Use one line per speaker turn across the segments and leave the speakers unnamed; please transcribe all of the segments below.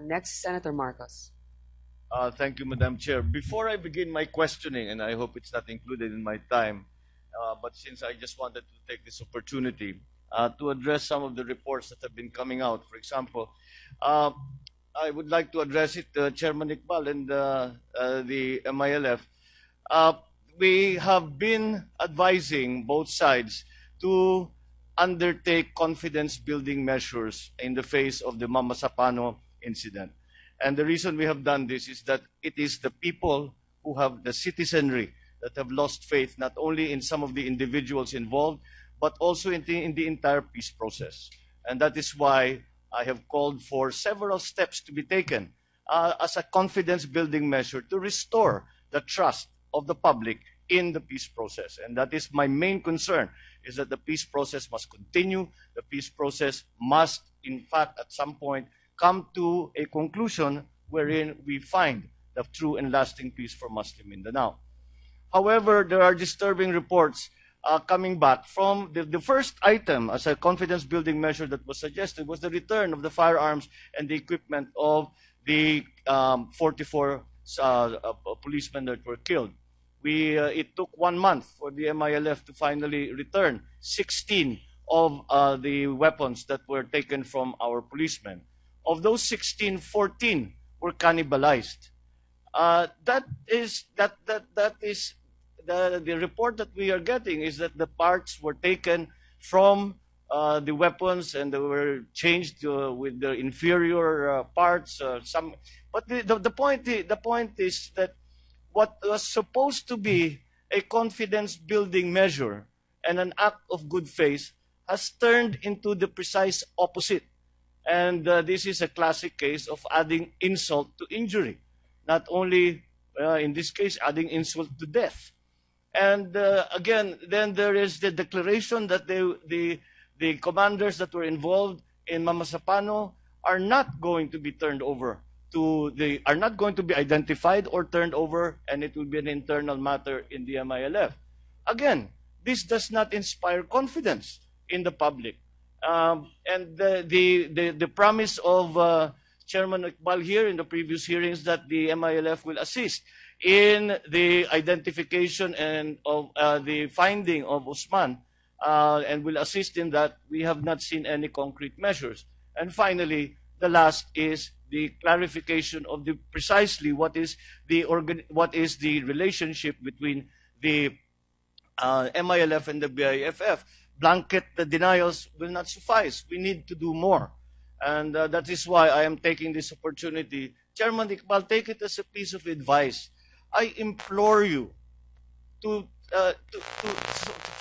Next, Senator Marcos.
Thank you, Madam Chair. Before I begin my questioning, and I hope it's not included in my time, but since I just wanted to take this opportunity to address some of the reports that have been coming out. For example, uh, I would like to address it, Chairman Iqbal and the MILF. Uh, we have been advising both sides to undertake confidence building measures in the face of the Mamasapano incident. And the reason we have done this is that it is the people who have the citizenry that have lost faith not only in some of the individuals involved, but also in the entire peace process. And that is why I have called for several steps to be taken as a confidence building measure to restore the trust of the public in the peace process. And that is my main concern, is that the peace process must continue. The peace process must, in fact, at some point, come to a conclusion wherein we find the true and lasting peace for Muslim Mindanao. However, there are disturbing reports coming back from the first item as a confidence building measure that was suggested was the return of the firearms and the equipment of the 44 policemen that were killed. It took 1 month for the MILF to finally return 16 of the weapons that were taken from our policemen. Of those 16, 14 were cannibalized. That is the report that we are getting is that the parts were taken from the weapons and they were changed with the inferior parts. But the point is that what was supposed to be a confidence building measure and an act of good faith has turned into the precise opposite. And this is a classic case of adding insult to injury. Not only, in this case, adding insult to death. And again, then there is the declaration that the commanders that were involved in Mamasapano are not going to be turned over are not going to be identified or turned over, and it will be an internal matter in the MILF. Again, this does not inspire confidence in the public. And the promise of Chairman Iqbal here in the previous hearings that the MILF will assist in the identification and of the finding of Usman and will assist in that, we have not seen any concrete measures. And finally, the last is the clarification of the precisely what is the relationship between the MILF and the BIFF. Blanket denials will not suffice. We need to do more. And that is why I am taking this opportunity. Chairman Iqbal, take it as a piece of advice. I implore you for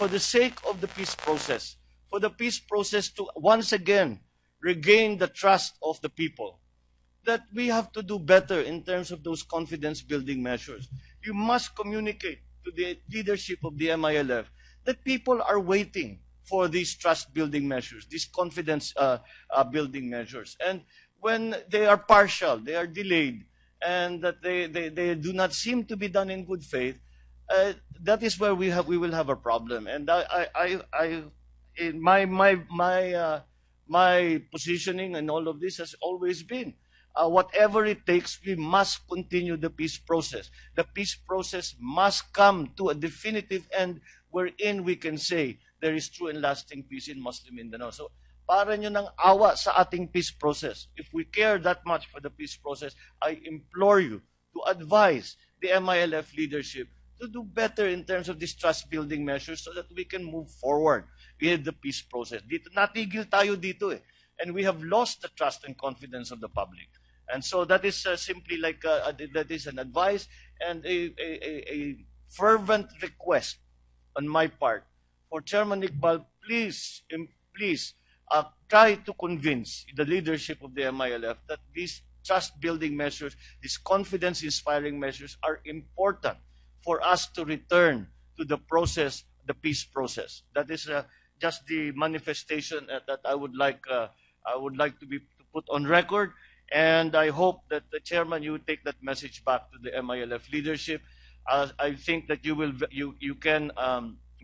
the sake of the peace process, for the peace process to once again regain the trust of the people, that we have to do better in terms of those confidence building measures. You must communicate to the leadership of the MILF that people are waiting for these trust building measures, these confidence building measures. And when they are partial, they are delayed, and that they do not seem to be done in good faith, that is where we will have a problem. And my positioning and all of this has always been, whatever it takes, we must continue the peace process. The peace process must come to a definitive end wherein we can say there is true and lasting peace in Muslim Mindanao. So, para nyo ng awa sa ating peace process. If we care that much for the peace process, I implore you to advise the MILF leadership to do better in terms of these trust-building measures so that we can move forward with the peace process. Dito, natigil tayo dito eh. And we have lost the trust and confidence of the public. And so that is simply like, that is an advice and a fervent request on my part for Chairman Iqbal, please try to convince the leadership of the MILF that these trust-building measures, these confidence-inspiring measures are important for us to return to the process, the peace process. That is just the manifestation that I would like to put on record, and I hope that the chairman, you take that message back to the MILF leadership. I think that you can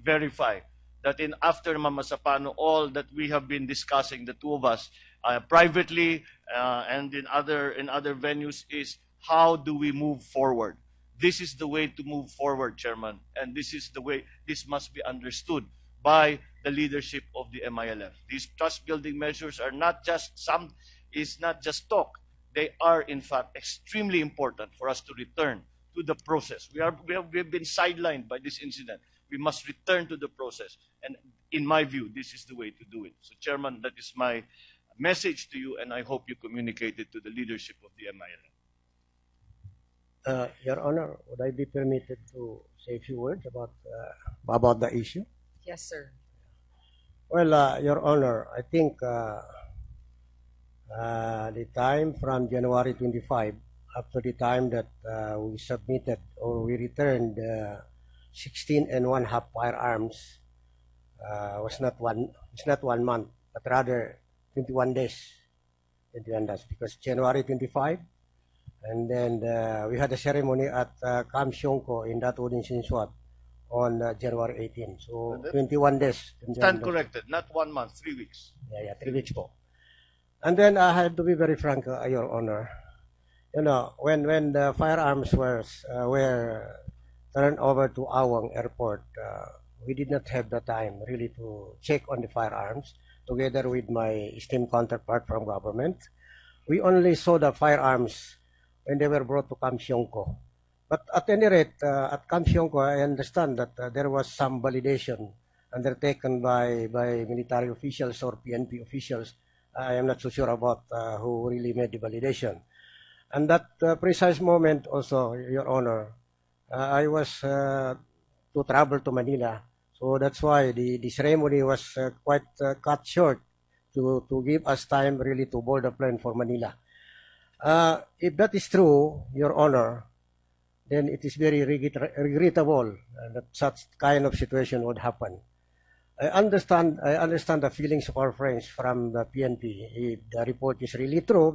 verify that after Mamasapano, all that we have been discussing, the two of us, privately and in other venues is how do we move forward. This is the way to move forward, Chairman, and this is the way this must be understood by the leadership of the MILF. These trust building measures are not just is not just talk. They are in fact extremely important for us to return to the process. We have been sidelined by this incident. We must return to the process. And in my view, this is the way to do it. So, Chairman, that is my message to you, and I hope you communicate it to the leadership of the MILF.
Your Honor, would I be permitted to say a few words about the issue?
Yes, sir.
Well, Your Honor, I think the time from January 25 up to the time that we submitted or we returned 16 and one half firearms was not 1 month, but rather 21 days. 21 days, because January 25, and then we had a ceremony at Camp Sionco in that Odin Sinswat on January 18. So 21 days.
Stand corrected, not 1 month, 3 weeks.
Yeah, 3 weeks po. And then I have to be very frank, Your Honor. You know, when the firearms were turned over to Awang Airport, we did not have the time really to check on the firearms together with my esteemed counterpart from government. We only saw the firearms when they were brought to Camp Sionco. But at any rate, at Camp Sionco, I understand that there was some validation undertaken by military officials or PNP officials. I am not so sure about who really made the validation. And that precise moment also, Your Honor, I was to travel to Manila. So that's why the ceremony was quite cut short to give us time really to board a plane for Manila. If that is true, Your Honor, then it is very regrettable that such kind of situation would happen. I understand the feelings of our friends from the PNP if the report is really true,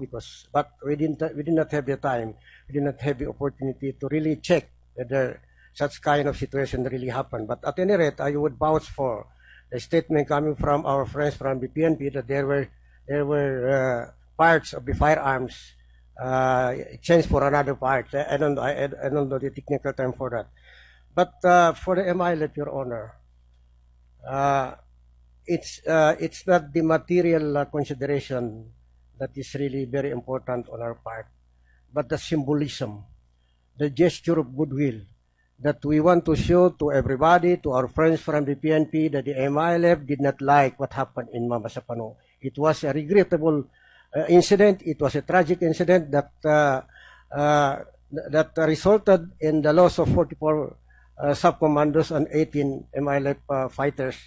but we did not have the time, we did not have the opportunity to really check whether such kind of situation really happened. But at any rate, I would vouch for the statement coming from our friends from the PNP that there were parts of the firearms changed for another part. I don't know the technical term for that. But for the MILF, Your Honor, it's not the material consideration that is really very important on our part, but the symbolism, the gesture of goodwill that we want to show to everybody, to our friends from the PNP, that the MILF did not like what happened in Mamasapano. It was a regrettable incident. It was a tragic incident that resulted in the loss of 44 sub-commandos and 18 MILF fighters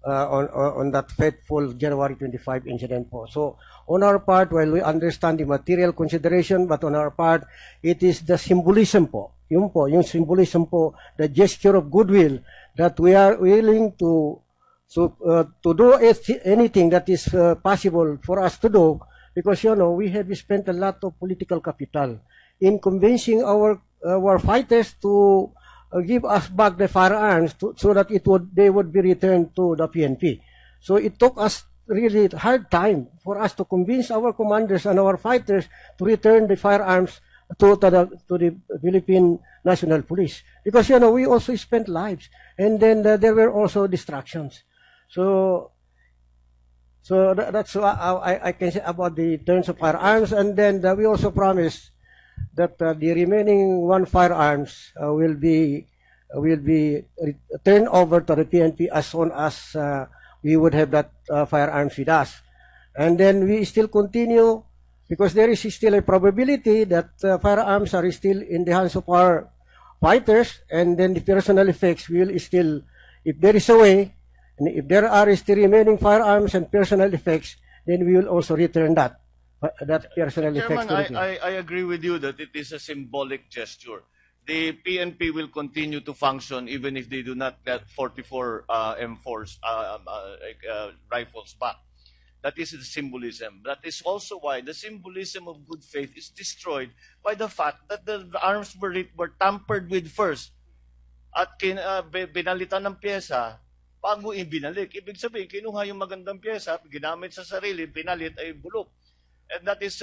on that fateful January 25 incident po. So on our part, while we understand the material consideration, but on our part, it is the symbolism po. Yung symbolism po, the gesture of goodwill that we are willing to do anything that is possible for us to do, because we have spent a lot of political capital in convincing our fighters to give us back the firearms so that they would be returned to the PNP. So it took us really hard time for us to convince our commanders and our fighters to return the firearms to the Philippine National Police, because we also spent lives, and then there were also distractions. So that's how I can say about the returns of firearms, and then we also promised that the remaining one firearms will be turned over to the PNP as soon as we would have that firearms with us. And then we still continue, because there is still a probability that firearms are still in the hands of our fighters, and then the personal effects will still, if there is a way, and if there are still remaining firearms and personal effects, then we will also return that personal effects.
Chairman, I agree with you that it is a symbolic gesture. The PNP will continue to function even if they do not get 44 M4s rifles back. That is the symbolism. That is also why the symbolism of good faith is destroyed by the fact that the arms were tampered with first at binalitan ng pyesa bago ibinalik. Ibig sabihin, kinuha yung magandang pyesa, ginamit sa sarili, pinalit ay bulok. And that is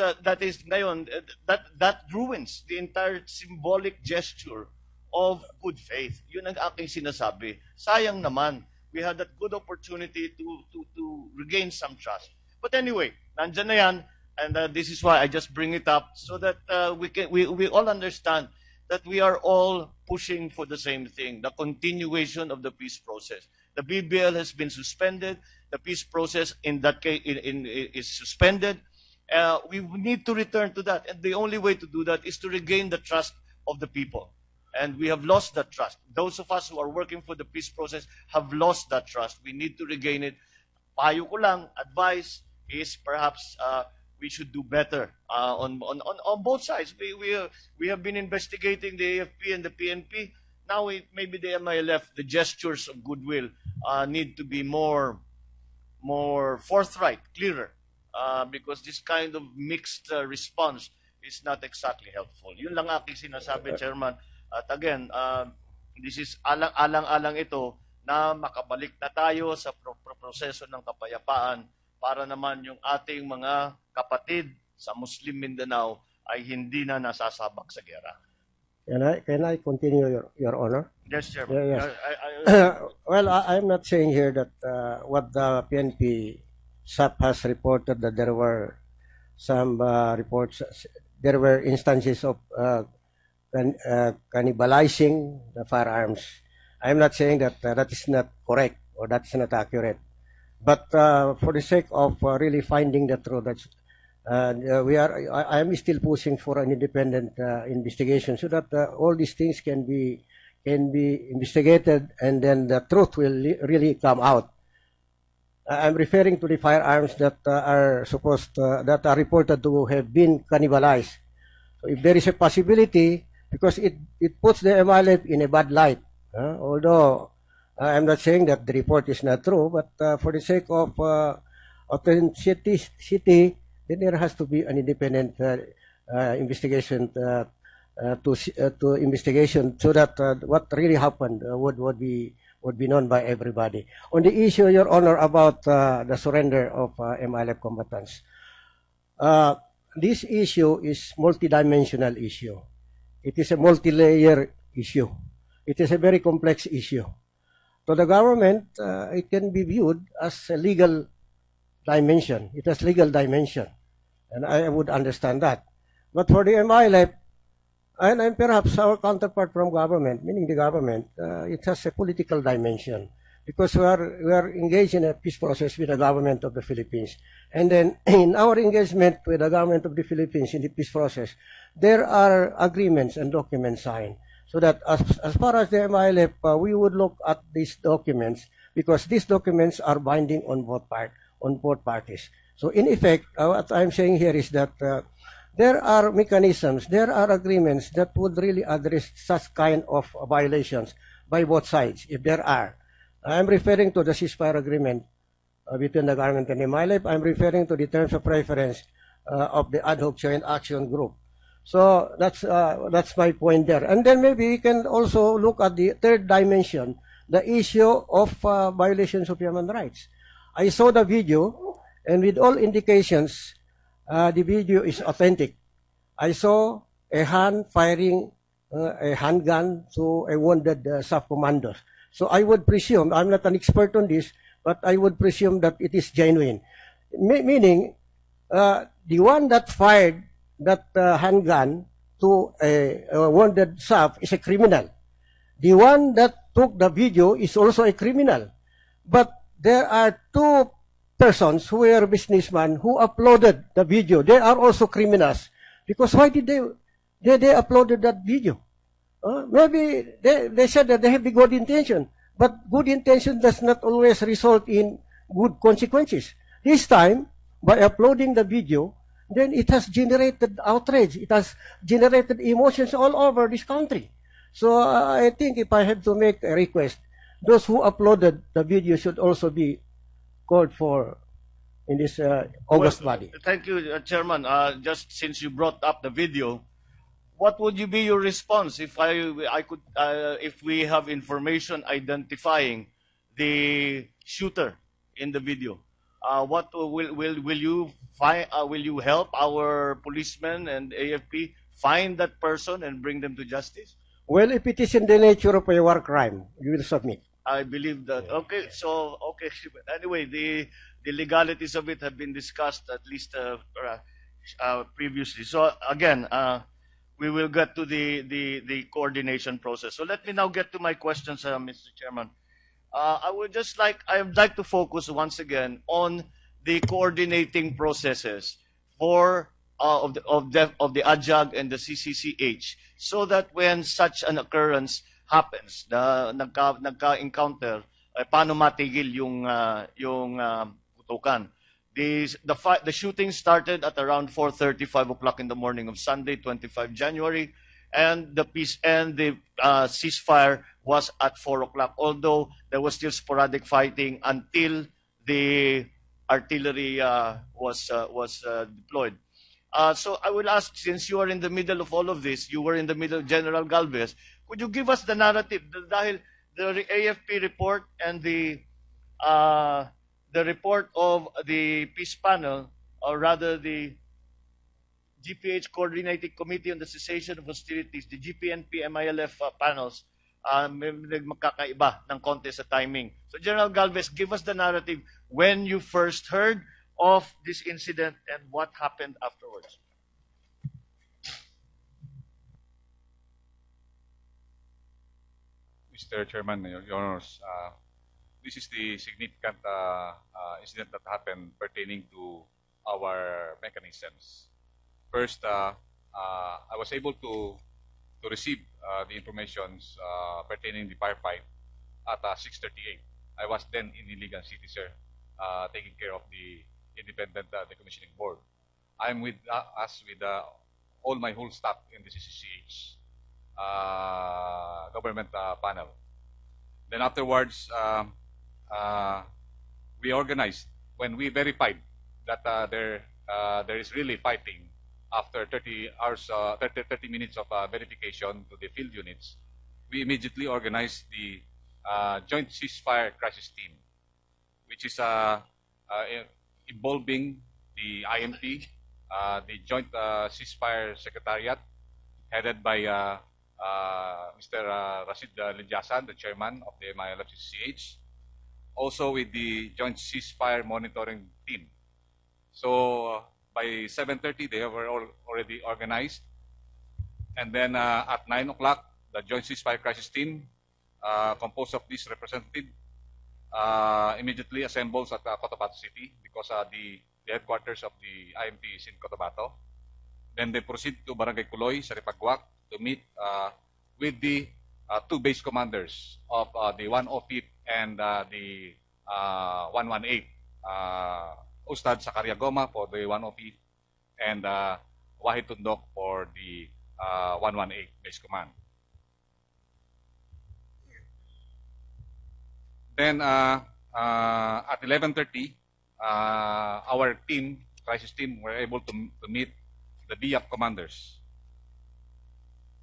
ngayon, that ruins the entire symbolic gesture of good faith. Yun ang aking sinasabi. Sayang naman, we had that good opportunity to regain some trust. But anyway, nandyan na yan, and this is why I just bring it up so that we all understand that we are all pushing for the same thing, the continuation of the peace process. The BBL has been suspended. The peace process in that case is suspended. We need to return to that, and the only way to do that is to regain the trust of the people. And we have lost that trust. Those of us who are working for the peace process have lost that trust. We need to regain it. Payo ko lang, advice is perhaps we should do better on both sides. We have been investigating the AFP and the PNP. Now maybe the MILF, the gestures of goodwill need to be more forthright, clearer, because this kind of mixed response is not exactly helpful. Yun lang aking sinasabi, Chairman. At again, this is alang-alang ito na makabalik na tayo sa proseso ng kapayapaan para naman yung ating mga kapatid sa Muslim Mindanao ay hindi na nasasabak sa gera.
Can I continue, Your Honor?
Yes, Chairman.
Yes. Well, I'm not saying here that what the PNP SAF has reported, that there were some reports, there were instances of cannibalizing the firearms. I'm not saying that that is not correct or that is not accurate. But for the sake of really finding the truth, that's, I am still pushing for an independent investigation so that all these things can be investigated, and then the truth will really come out. I'm referring to the firearms that are that are reported to have been cannibalized. So if there is a possibility, because it puts the MILF in a bad light, although I'm not saying that the report is not true, but for the sake of authenticity, then there has to be an independent investigation to investigation so that what really happened would be known by everybody. On the issue, Your Honor, about the surrender of MILF combatants, this issue is multidimensional issue. It is a multi-layer issue. It is a very complex issue. To the government, it can be viewed as a legal dimension. It has legal dimension, and I would understand that. But for the MILF, and perhaps our counterpart from government, meaning the government, it has a political dimension, because we are engaged in a peace process with the government of the Philippines. And then in our engagement with the government of the Philippines in the peace process, there are agreements and documents signed. So that as far as the MILF, we would look at these documents, because these documents are binding on both parties. So in effect, what I'm saying here is that there are mechanisms, there are agreements that would really address such kind of violations by both sides, if there are. I'm referring to the ceasefire agreement between the government and the MILF. I'm referring to the terms of reference of the ad hoc joint action group. So that's my point there. And then maybe we can also look at the third dimension, the issue of violations of human rights. I saw the video, and with all indications, the video is authentic. I saw a hand firing a handgun to a wounded SAF commander. So I would presume, I'm not an expert on this, but I would presume that it is genuine. Meaning, the one that fired that handgun to a wounded SAF is a criminal. The one that took the video is also a criminal. But there are two persons who were businessmen who uploaded the video. They are also criminals. Because why did they uploaded that video? Maybe they said that they have the good intention, but good intention does not always result in good consequences. This time, by uploading the video, then it has generated outrage. It has generated emotions all over this country. So I think if I have to make a request, those who uploaded the video should also be called for in this August body.
Thank you, Chairman. Just since you brought up the video, what would be your response if I could if we have information identifying the shooter in the video. What will you find? Will you help our policemen and AFP find that person and bring them to justice?
Well, if it is in the nature of a war crime, you will submit.
I believe that. Okay, so okay. Anyway, the legalities of it have been discussed at least previously. So again, we will get to the coordination process. So let me now get to my questions, Mr. Chairman. I would like to focus once again on the coordinating processes for of the AJAG and the CCCH, so that when such an occurrence happens, nagka-encounter, paano matigil yung putukan. The shooting started at around 4:35 o'clock in the morning of Sunday, 25 January, and the ceasefire was at 4 o'clock, although there was still sporadic fighting until the artillery was deployed. So I will ask, since you are in the middle of all of this, you were in the middle, General Galvez, could you give us the narrative? Dahil the AFP report and the report of the peace panel, or rather the GPH Coordinating Committee on the Cessation of Hostilities, the GPNP MILF panels, magkakaiba ng konti sa timing. So General Galvez, give us the narrative when you first heard of this incident and what happened afterwards.
Mr. Chairman, Your Honors, this is the significant incident that happened pertaining to our mechanisms. First, I was able to receive the information pertaining the firefight at 6:38. I was then in Iligan City, sir, taking care of the independent decommissioning board. I'm with with all my whole staff in the CCCH government panel. Then afterwards, we organized when we verified that there is really fighting. After 30 hours, 30 minutes of verification to the field units, we immediately organized the Joint Ceasefire Crisis Team, which is involving the IMT, the Joint Ceasefire Secretariat, headed by Mr. Rashid Lidjasan, the chairman of the MILF CCH, also with the Joint Ceasefire Monitoring Team. So by 7:30, they were all already organized. And then at 9 o'clock, the Joint Ceasefire Crisis Team, composed of this representative, immediately assembles at Cotabato City because the headquarters of the IMT is in Cotabato. Then they proceed to Barangay Kuloy, Saripagwak, to meet with the two base commanders of the 105th and the 118. Ustad Sakaria Goma for the 105th and Wahid Tundok for the 118 base command. Then at 11:30, our team, crisis team, were able to meet the DIAP commanders.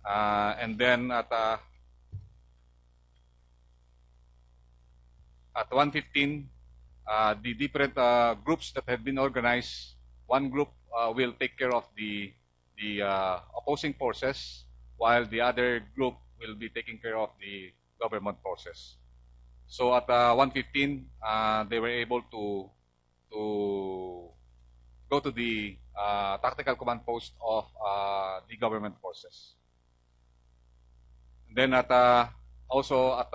And then at 1:15, the different groups that have been organized, one group will take care of the opposing forces, while the other group will be taking care of the government forces. So at 1:15, they were able to go to the tactical command post of the government forces. Then at also at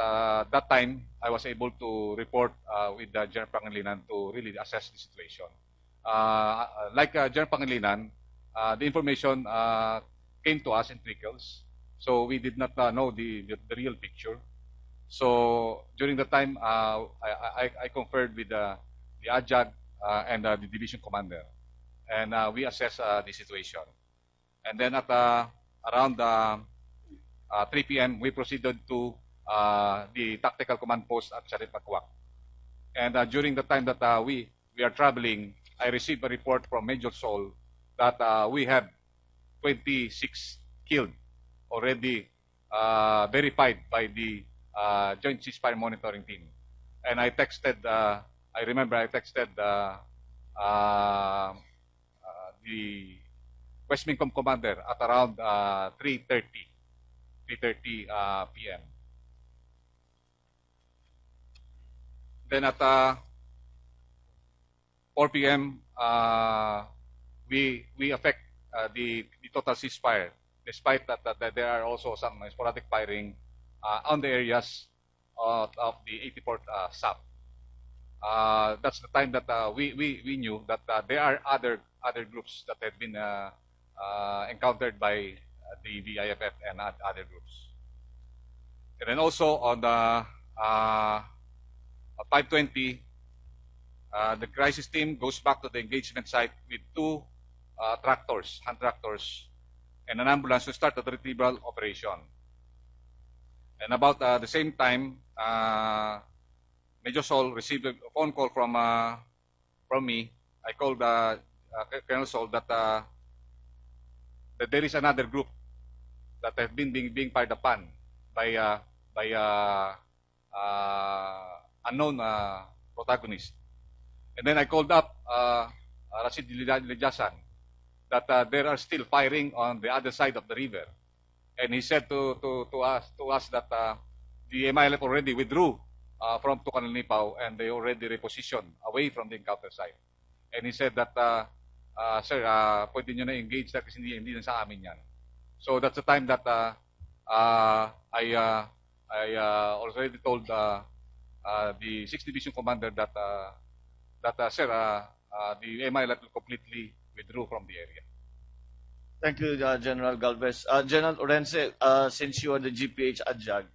that time, I was able to report with General Pangilinan to really assess the situation. Like General Pangilinan, the information came to us in trickles, so we did not know the real picture. So during the time, I conferred with the AJAG and the division commander, and we assessed the situation. And then at around 3 p.m., we proceeded to the tactical command post at Saripagwak. And during the time that we are traveling, I received a report from Major Sol that we have 26 killed already verified by the Joint Ceasefire Monitoring Team. And I texted, I remember I texted uh, the West Mincom commander at around 3:30 p.m. Then at 4 p.m., we affect the total ceasefire, despite that there are also some sporadic firing on the areas of the 84th SAF. That's the time that we knew that there are other groups that had been encountered by the VIFF and other groups. And then also on the 5:20, the crisis team goes back to the engagement site with two tractors, hand tractors, and an ambulance to start the retrieval operation. And about the same time, Major Sol received a phone call from me. I called Colonel Sol that there is another group that have been being fired upon by unknown protagonist. And then I called up Rashid Lijasan that there are still firing on the other side of the river. And he said to us that the MILF already withdrew from Tucanalnipaw and they already repositioned away from the encounter site. And he said that, sir, pwede nyo na engage na kasi hindi na sa amin yan. So that's the time that I already told the 6th Division Commander that sir, the MILF will completely withdrew from the area.
Thank you, General Galvez. General Orense, since you are the GPH adjunct,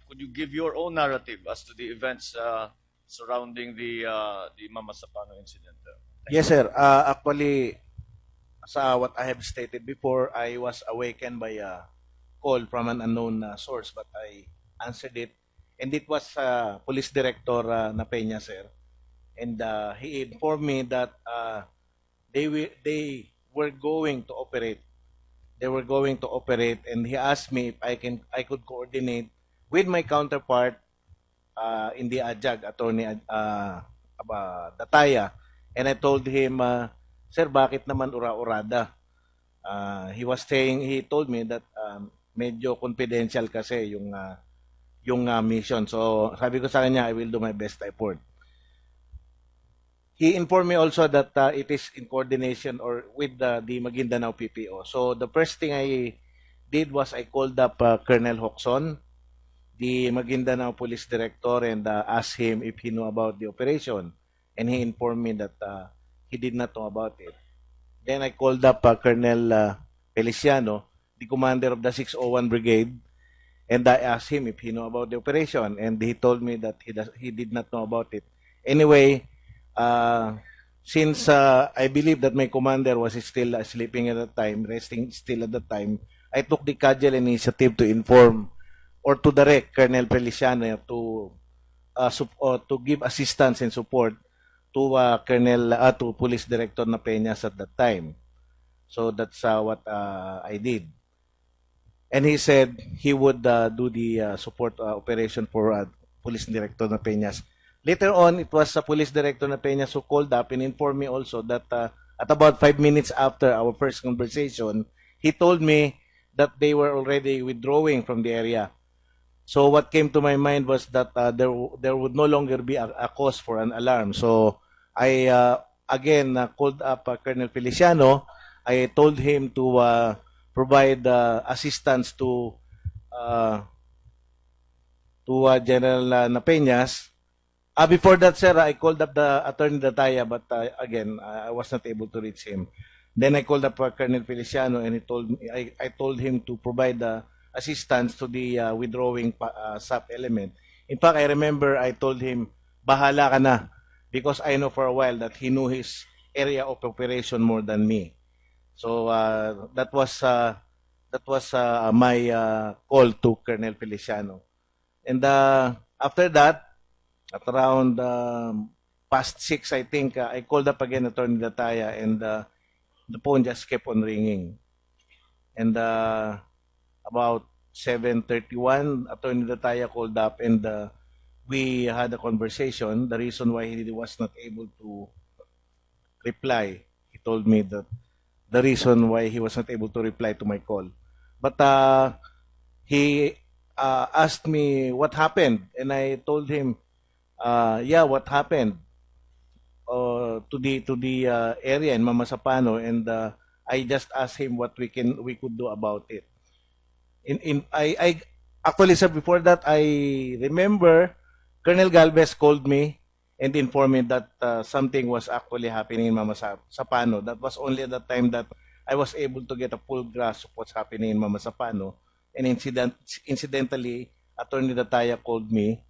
could you give your own narrative as to the events surrounding the Mamasapano incident?
Yes, sir. Actually, sa what I have stated before, I was awakened by a call from an unknown source, but I answered it. And it was Police Director Napenya, sir. And he informed me that they were going to operate. They were going to operate, and he asked me if I could coordinate with my counterpart in the AJAG, Attorney Dataya. And I told him, sir, bakit naman ura-urada? He told me that medyo confidential kasi yung mission. So sabi ko sa kanya, I will do my best effort. He informed me also that it is in coordination or with the Maguindanao PPO. So the first thing I did was I called up Colonel Hoxon, the Maguindanao Police Director, and asked him if he knew about the operation. And he informed me that he did not know about it. Then I called up Colonel Feliciano, the commander of the 601 Brigade, and I asked him if he knew about the operation. And he told me that he did not know about it. Anyway, since I believe that my commander was still sleeping at that time, resting still at that time, I took the casual initiative to inform or to direct Colonel Feliciano to give assistance and support to to Police Director Napeñas at that time. So that's what I did. And he said he would do the support operation for Police Director Napeñas. Later on, it was Police Director Napeñas who called up and informed me also that at about 5 minutes after our first conversation, he told me that they were already withdrawing from the area. So what came to my mind was that there would no longer be a cause for an alarm. So I again called up Colonel Feliciano. I told him to provide assistance to General Napeñas. Before that, sir, I called up the Attorney Dataya, but again, I was not able to reach him. Then I called up Colonel Feliciano, and I told him to provide assistance to the withdrawing SAP element. In fact, I remember I told him, bahala ka na, because I know for a while that he knew his area of operation more than me. So that was my call to Colonel Feliciano. And after that, at around past 6, I think, I called up again Attorney Dataya, and the phone just kept on ringing. And about 7:31, Attorney Dataya called up, and we had a conversation. The reason why he was not able to reply, he told me that the reason why he was not able to reply to my call. But he asked me what happened, and I told him, yeah, what happened to the area in Mamasapano, and I just asked him what we could do about it. I actually, sir, before that, I remember Colonel Galvez called me and informed me that something was actually happening in Mamasapano. That was only at the time that I was able to get a full grasp of what's happening in Mamasapano. And incidentally, Attorney Dataya called me,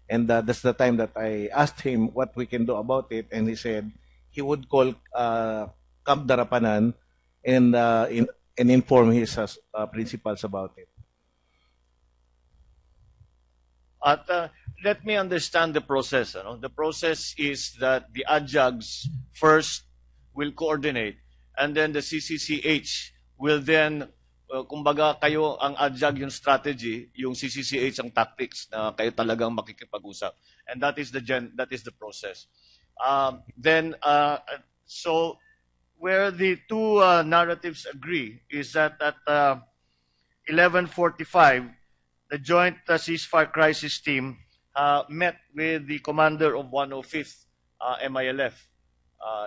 and that's the time that I asked him what we can do about it, and he said he would call Camp Darapanan and and inform his principals about it.
At, let me understand the process. Ano? The process is that the adjugs first will coordinate, and then the CCCH will then, kumbaga kayo ang adjug yung strategy, yung CCCH ang tactics na kayo talagang makikipag-usap. And that is the process. So where the two narratives agree is that at 11:45, the Joint Ceasefire Crisis Team met with the commander of 105th MILF.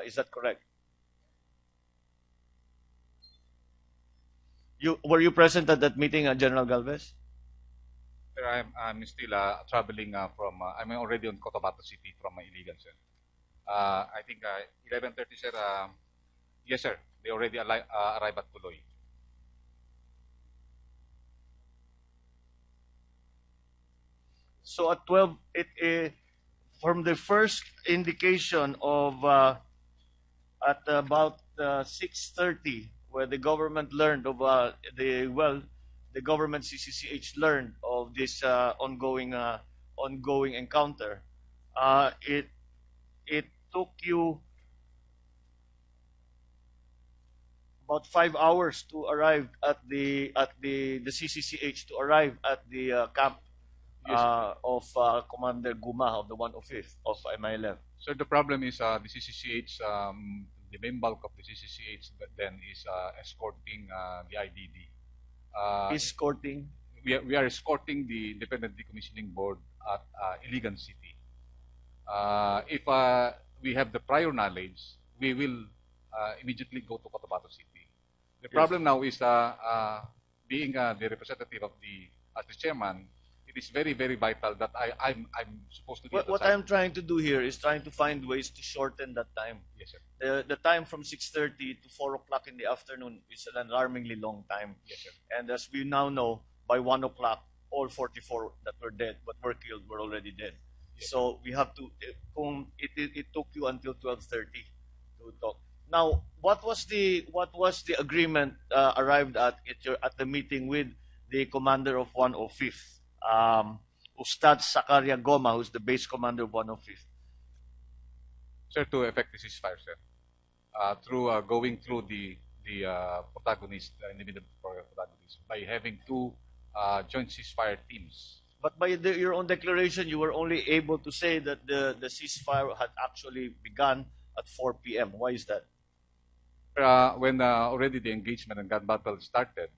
Is that correct? Were you present at that meeting, General Galvez?
Sir, I'm still traveling from, I'm already on Cotabato City from Iligan, sir. I think 11:30, sir. Yes, sir. They already arrived at Tuloy.
So at 12, from the first indication of at about 6:30, where the government learned of the government CCCH learned of this ongoing encounter. It took you about 5 hours to arrive at the CCCH to arrive at the camp.
Yes,
of Commander Guma of the 105th of MILF.
So the problem is the CCCH, the main bulk of the CCCH then is escorting the IDD.
Escorting?
We are escorting the Independent Decommissioning Board at Iligan City. If we have the prior knowledge, we will immediately go to Cotabato City. The problem now is being the representative of as the chairman, it is very, very vital that I'm supposed to be.
What I'm trying to do here is trying to find ways to shorten that time.
Yes, sir.
The time from 6:30 to 4 o'clock in the afternoon is an alarmingly long time.
Yes, sir.
And as we now know, by 1 o'clock, all 44 that were dead, but were killed, were already dead.
Yes.
So we have to. It took you until 12:30 to talk. Now, what was the agreement arrived at the meeting with the commander of 105th? Ustad Sakaria Goma, who's the base commander of 105th.
Sir, to effect the ceasefire, sir, through going through the protagonist, the individual protagonist, by having two joint ceasefire teams.
But by your own declaration, you were only able to say that the ceasefire had actually begun at 4 p.m. Why is that?
When already the engagement and gun battle started,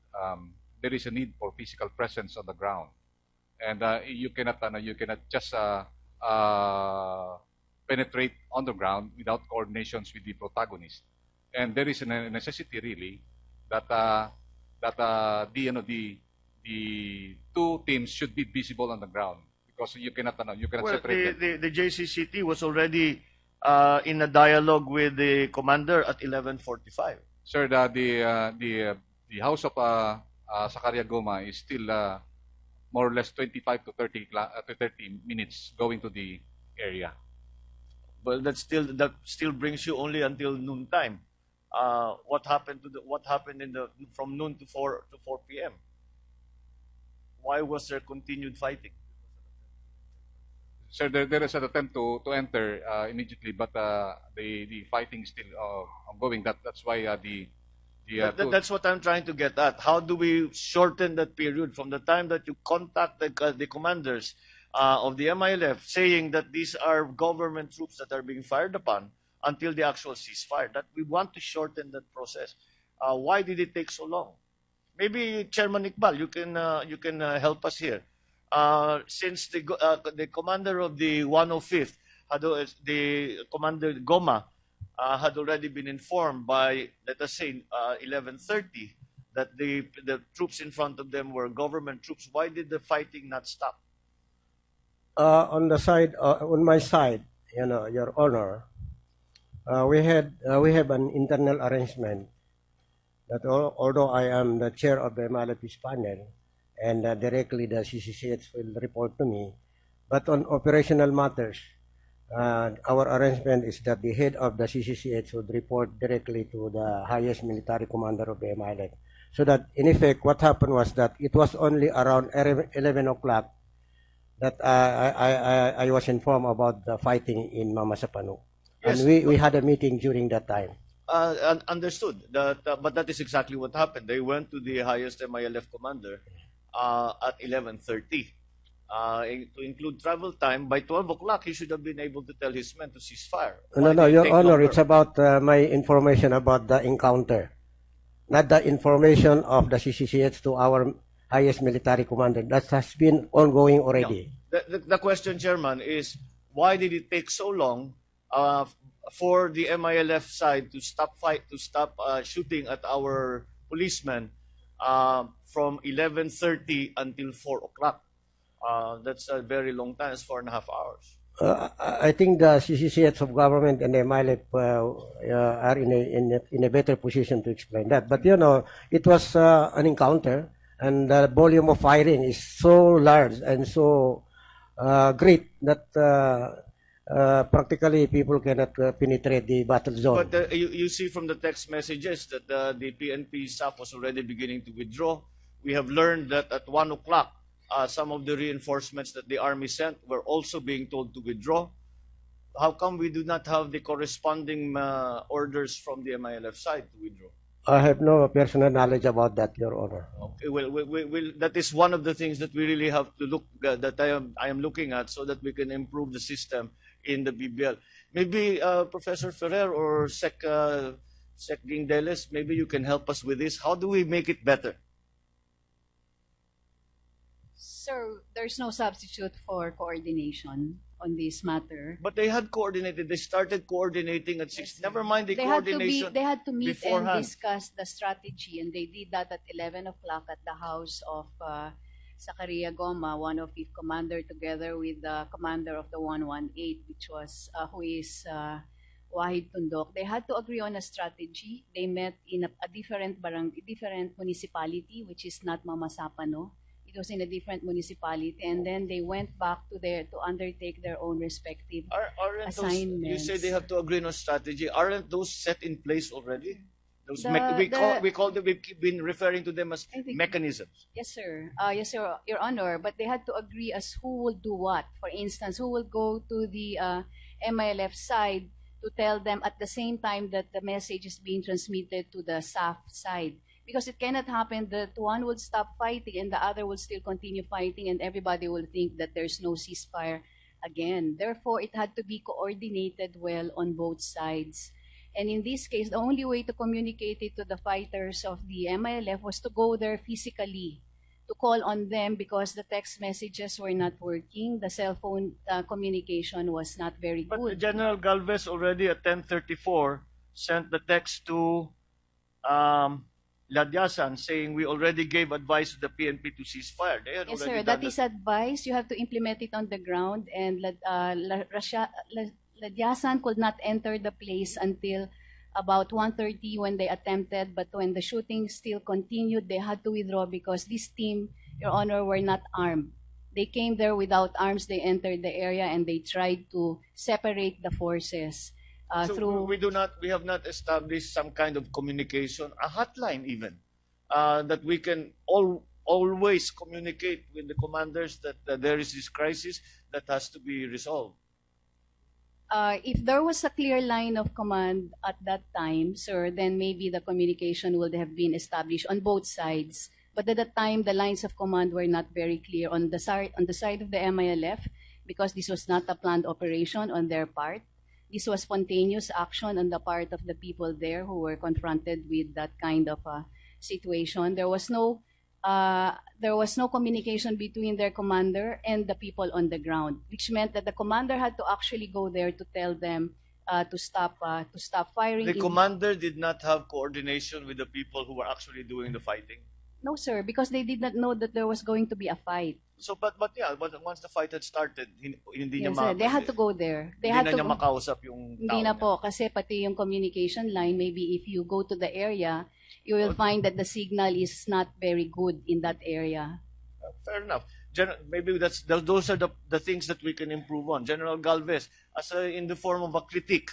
there is a need for physical presence on the ground. And you cannot just penetrate on the ground without coordinations with the protagonist. And there is a necessity really that the two teams should be visible on the ground because you cannot separate them.
The JCCT was already in a dialogue with the commander at 11:45.
Sir, the house of Sakaria Goma is still more or less 25 to 30 minutes going to the area.
Well, that still brings you only until noon time. What happened from noon to 4 p.m.? Why was there continued fighting?
Sir, there is an attempt to enter immediately, but the fighting is still ongoing. That's why
That's what I'm trying to get at. How do we shorten that period from the time that you contact the commanders of the MILF saying that these are government troops that are being fired upon until the actual ceasefire. That we want to shorten that process. Why did it take so long? Maybe Chairman Iqbal, you can help us here. Since the commander of the 105th, the commander Goma, had already been informed by, let us say, 11:30, that the troops in front of them were government troops. Why did the fighting not stop?
On my side, Your Honor, we have an internal arrangement that although I am the chair of the MILF panel, and directly the CCCH will report to me, but on operational matters, our arrangement is that the head of the CCCH would report directly to the highest military commander of the MILF. So that, in effect, what happened was that it was only around 11 o'clock that I was informed about the fighting in Mamasapano.
Yes,
and we had a meeting during that time.
Understood. But that is exactly what happened. They went to the highest MILF commander at 11:30. To include travel time, by 12 o'clock, he should have been able to tell his men to cease fire. Why
No,
did it
Your
take
Honor,
longer?
it's about my information about the encounter, not the information of the CCCH to our highest military commander. That has been ongoing already.
No. The question, Chairman, is why did it take so long for the MILF side to stop shooting at our policemen from 11:30 until 4 o'clock? That's a very long time. It's 4.5 hours.
I think the CCCH of government and the MILF are in a better position to explain that. But it was an encounter, and the volume of firing is so large and so great that practically people cannot penetrate the battle zone.
But you see from the text messages that the PNP SAF was already beginning to withdraw. We have learned that at 1 o'clock, some of the reinforcements that the army sent were also being told to withdraw. How come we do not have the corresponding orders from the MILF side to withdraw?
I have no personal knowledge about that, Your Honor.
Okay, well, that is one of the things that we really have to look that I am looking at, so that we can improve the system in the BBL. Maybe Professor Ferrer or Sec Gindeles, maybe you can help us with this. How do we make it better?
Sir, there's no substitute for coordination on this matter.
But they had coordinated. They started coordinating at 6. Never mind the
They
coordination.
had to meet
beforehand.
and discuss the strategy, and they did that at 11 o'clock at the house of Zakaria Goma, 105th Commander, together with the commander of the 118, which was who is Wahid Tundok. They had to agree on a strategy. They met in a different municipality, which is not Mamasapano. It was in a different municipality, and then they went back to undertake their own respective
Aren't those,
assignments.
you say they have to agree on a strategy. Aren't those set in place already? Those we've been referring to them as mechanisms.
Yes, sir. Yes, sir, Your Honor. But they had to agree as who will do what. For instance, who will go to the MILF side to tell them at the same time that the message is being transmitted to the SAF side. Because it cannot happen that one would stop fighting and the other will still continue fighting, and everybody will think that there's no ceasefire again. Therefore, it had to be coordinated well on both sides. And in this case, the only way to communicate it to the fighters of the MILF was to go there physically, to call on them, because the text messages were not working. The cell phone communication was not very
But
good.
General Galvez already at 10:34 sent the text to Ladyasan saying we already gave advice to the PNP to cease fire. They had
Yes,
already
sir.
done
That is advice. You have to implement it on the ground. And Ladyasan could not enter the place until about 1:30 when they attempted. But when the shooting still continued, they had to withdraw because this team, Your Honor, were not armed. They came there without arms. They entered the area and they tried to separate the forces.
So we have not established some kind of communication, a hotline even, that we can always communicate with the commanders that there is this crisis that has to be resolved.
If there was a clear line of command at that time, sir, then maybe the communication would have been established on both sides. But at that time, the lines of command were not very clear on the side of the MILF, because this was not a planned operation on their part. This was spontaneous action on the part of the people there who were confronted with that kind of situation. There was no communication between their commander and the people on the ground, which meant that the commander had to actually go there to tell them to stop firing.
The commander did not have coordination with the people who were actually doing the fighting.
No, sir, because they did not know that there was going to be a fight.
So, but yeah, once the fight had started, hindi niya
Yes, sir. They had to go there. They had
hindi na
to
niya makausap yung tao
Hindi na
niya.
po, kasi pati yung communication line, maybe if you go to the area, you will find that the signal is not very good in that area.
Fair enough. Maybe those are the things that we can improve on. General Galvez, in the form of a critique,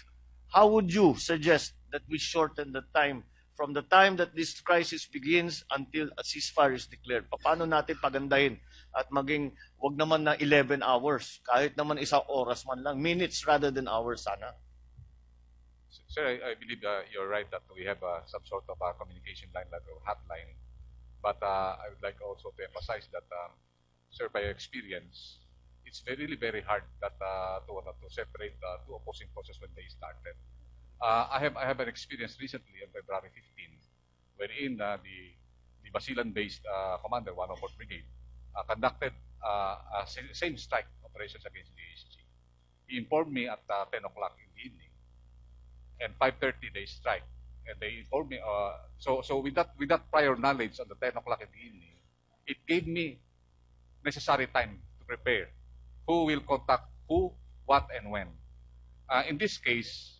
how would you suggest that we shorten the time from the time that this crisis begins until a ceasefire is declared? Paano natin pagandahin at maging wag naman na 11 hours, kahit naman isang oras man lang, minutes rather than hours sana?
Sir, I believe you're right that we have some sort of a communication line, like a hotline. But I would like also to emphasize that, sir, by experience, it's really very hard that to separate two opposing forces when they started. I have an experience recently on February 15, wherein the Basilan-based commander, 104th Brigade, conducted same strike operations against the ASG. He informed me at 10 o'clock in the evening, and 5:30 they strike, and they informed me. So with that prior knowledge on the 10 o'clock in the evening, it gave me necessary time to prepare. Who will contact who, what, and when? In this case,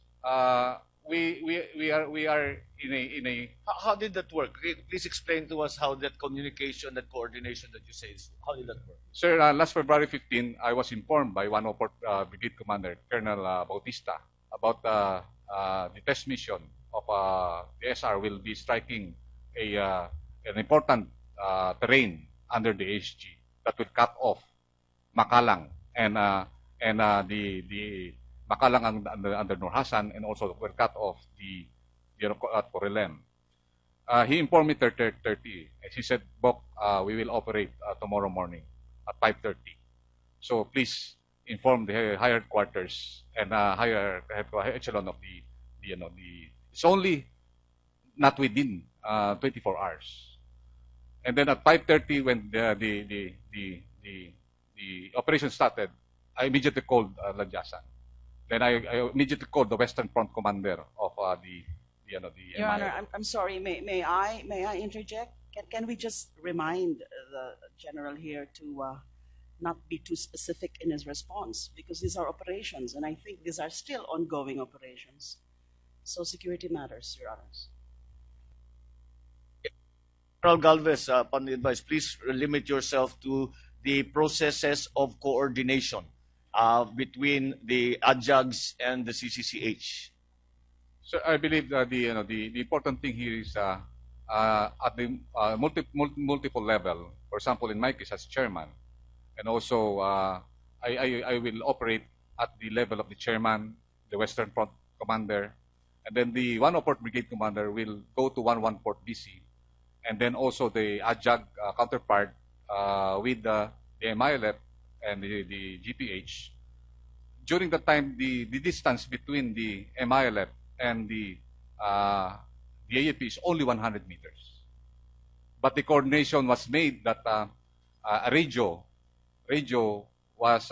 we are in a.
How did that work? Please explain to us how that communication, that coordination that you say is. How did that work?
Sir, last February 15, I was informed by 104th Brigade Commander Colonel Bautista about the test mission of the SR will be striking an important terrain under the ASG that will cut off Makalang and the Makalang under Norhasan, and also will cut off the at Corelem. He informed me 30. As he said, Bok, we will operate tomorrow morning at 5:30. So please inform the higher quarters and higher echelon of the it's only not within 24 hours. And then at 5:30, when the operation started, I immediately called Lanjasan. Then I immediately called the Western Front commander of the
Your Honor, I'm sorry. May I interject? Can we just remind the general here to not be too specific in his response, because these are operations, and I think these are still ongoing operations. So security matters, Your Honors.
General Galvez, upon the advice, please limit yourself to the processes of coordination between the ADJAGs and the CCCH.
So I believe the important thing here is at the multiple level. For example, in my case as chairman, and also I will operate at the level of the chairman, the Western Front commander, and then the 104th Brigade commander will go to 114th BC, and then also the ADJAG counterpart with the MILF and the GPH. During the time, the distance between the MILF and the AFP is only 100 meters. But the coordination was made that a radio was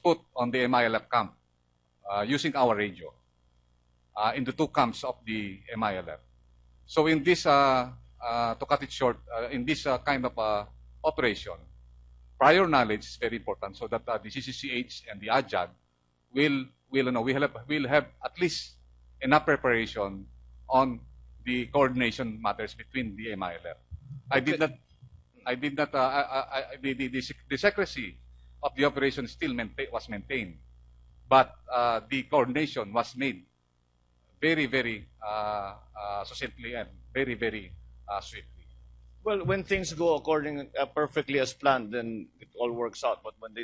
put on the MILF camp using our radio in the two camps of the MILF. So in this, to cut it short, in this kind of operation, prior knowledge is very important, so that the CCCH and the ADJAG will have at least enough preparation on the coordination matters between the MILF. The secrecy of the operation still was maintained, but the coordination was made very succinctly and very swiftly.
Well, when things go according perfectly as planned, then it all works out. But when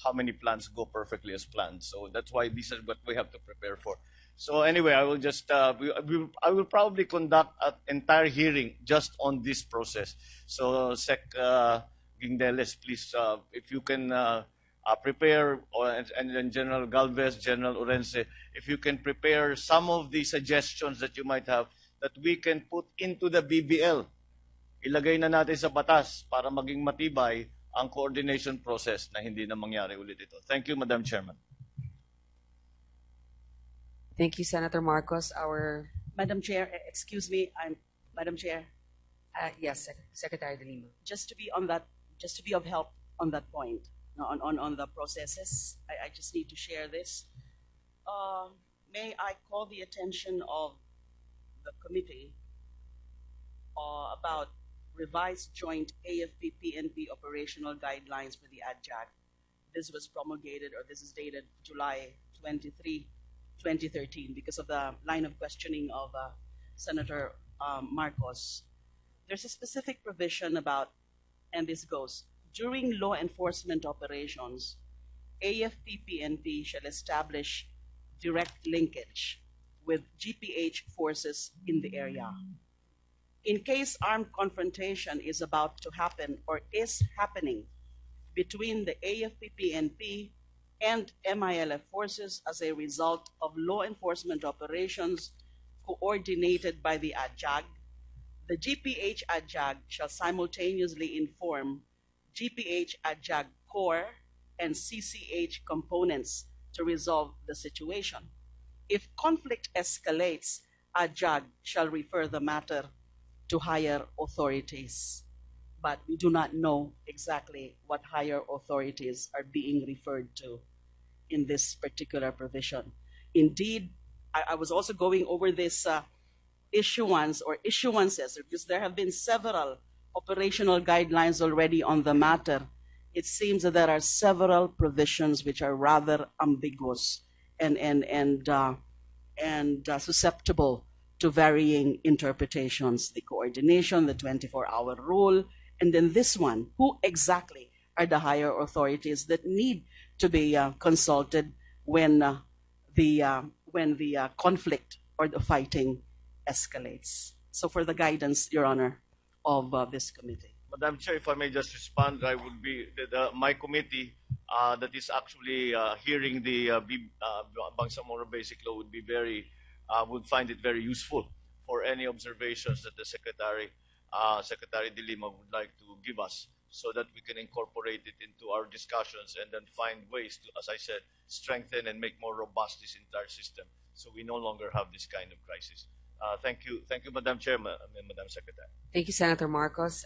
how many plans go perfectly as planned? So that's why these are what we have to prepare for. So anyway, I will just I will probably conduct an entire hearing just on this process. So Sec Gindeles, please, if you can prepare, and then General Galvez, General Orense, if you can prepare some of the suggestions that you might have that we can put into the BBL. Ilagay na natin sa batas para maging matibay ang coordination process na hindi na mangyari ulit ito. Thank you, Madam Chairman.
Thank you, Senator Marcos. Our
Madam Chair, excuse me, Madam Chair,
yes, Secretary De Lima.
just to be of help on that point, on the processes, I just need to share this. May I call the attention of the committee about revised joint AFP-PNP operational guidelines for the ADJAG. This was promulgated, or this is dated July 23, 2013, because of the line of questioning of Senator Marcos. There's a specific provision about, and this goes, during law enforcement operations, AFP-PNP shall establish direct linkage with GPH forces in the area. In case armed confrontation is about to happen or is happening between the AFP-PNP and MILF forces as a result of law enforcement operations coordinated by the ADJAG, the GPH ADJAG shall simultaneously inform GPH ADJAG Corps and CCH components to resolve the situation. If conflict escalates, ADJAG shall refer the matter to higher authorities. But we do not know exactly what higher authorities are being referred to in this particular provision. Indeed, I was also going over this issuance or issuances, because there have been several operational guidelines already on the matter. It seems that there are several provisions which are rather ambiguous and susceptible to varying interpretations. The coordination, the 24-hour rule, and then this one. Who exactly are the higher authorities that need to be consulted when the conflict or the fighting escalates? So for the guidance, Your Honor, of this committee.
Madam Chair, if I may just respond, I would be my committee that is actually hearing the Bangsamoro Basic Law would find it very useful for any observations that the Secretary De Lima would like to give us, so that we can incorporate it into our discussions and then find ways to, as I said, strengthen and make more robust this entire system, so we no longer have this kind of crisis. Thank you, Madam Chairman and Madam Secretary.
Thank you, Senator Marcos.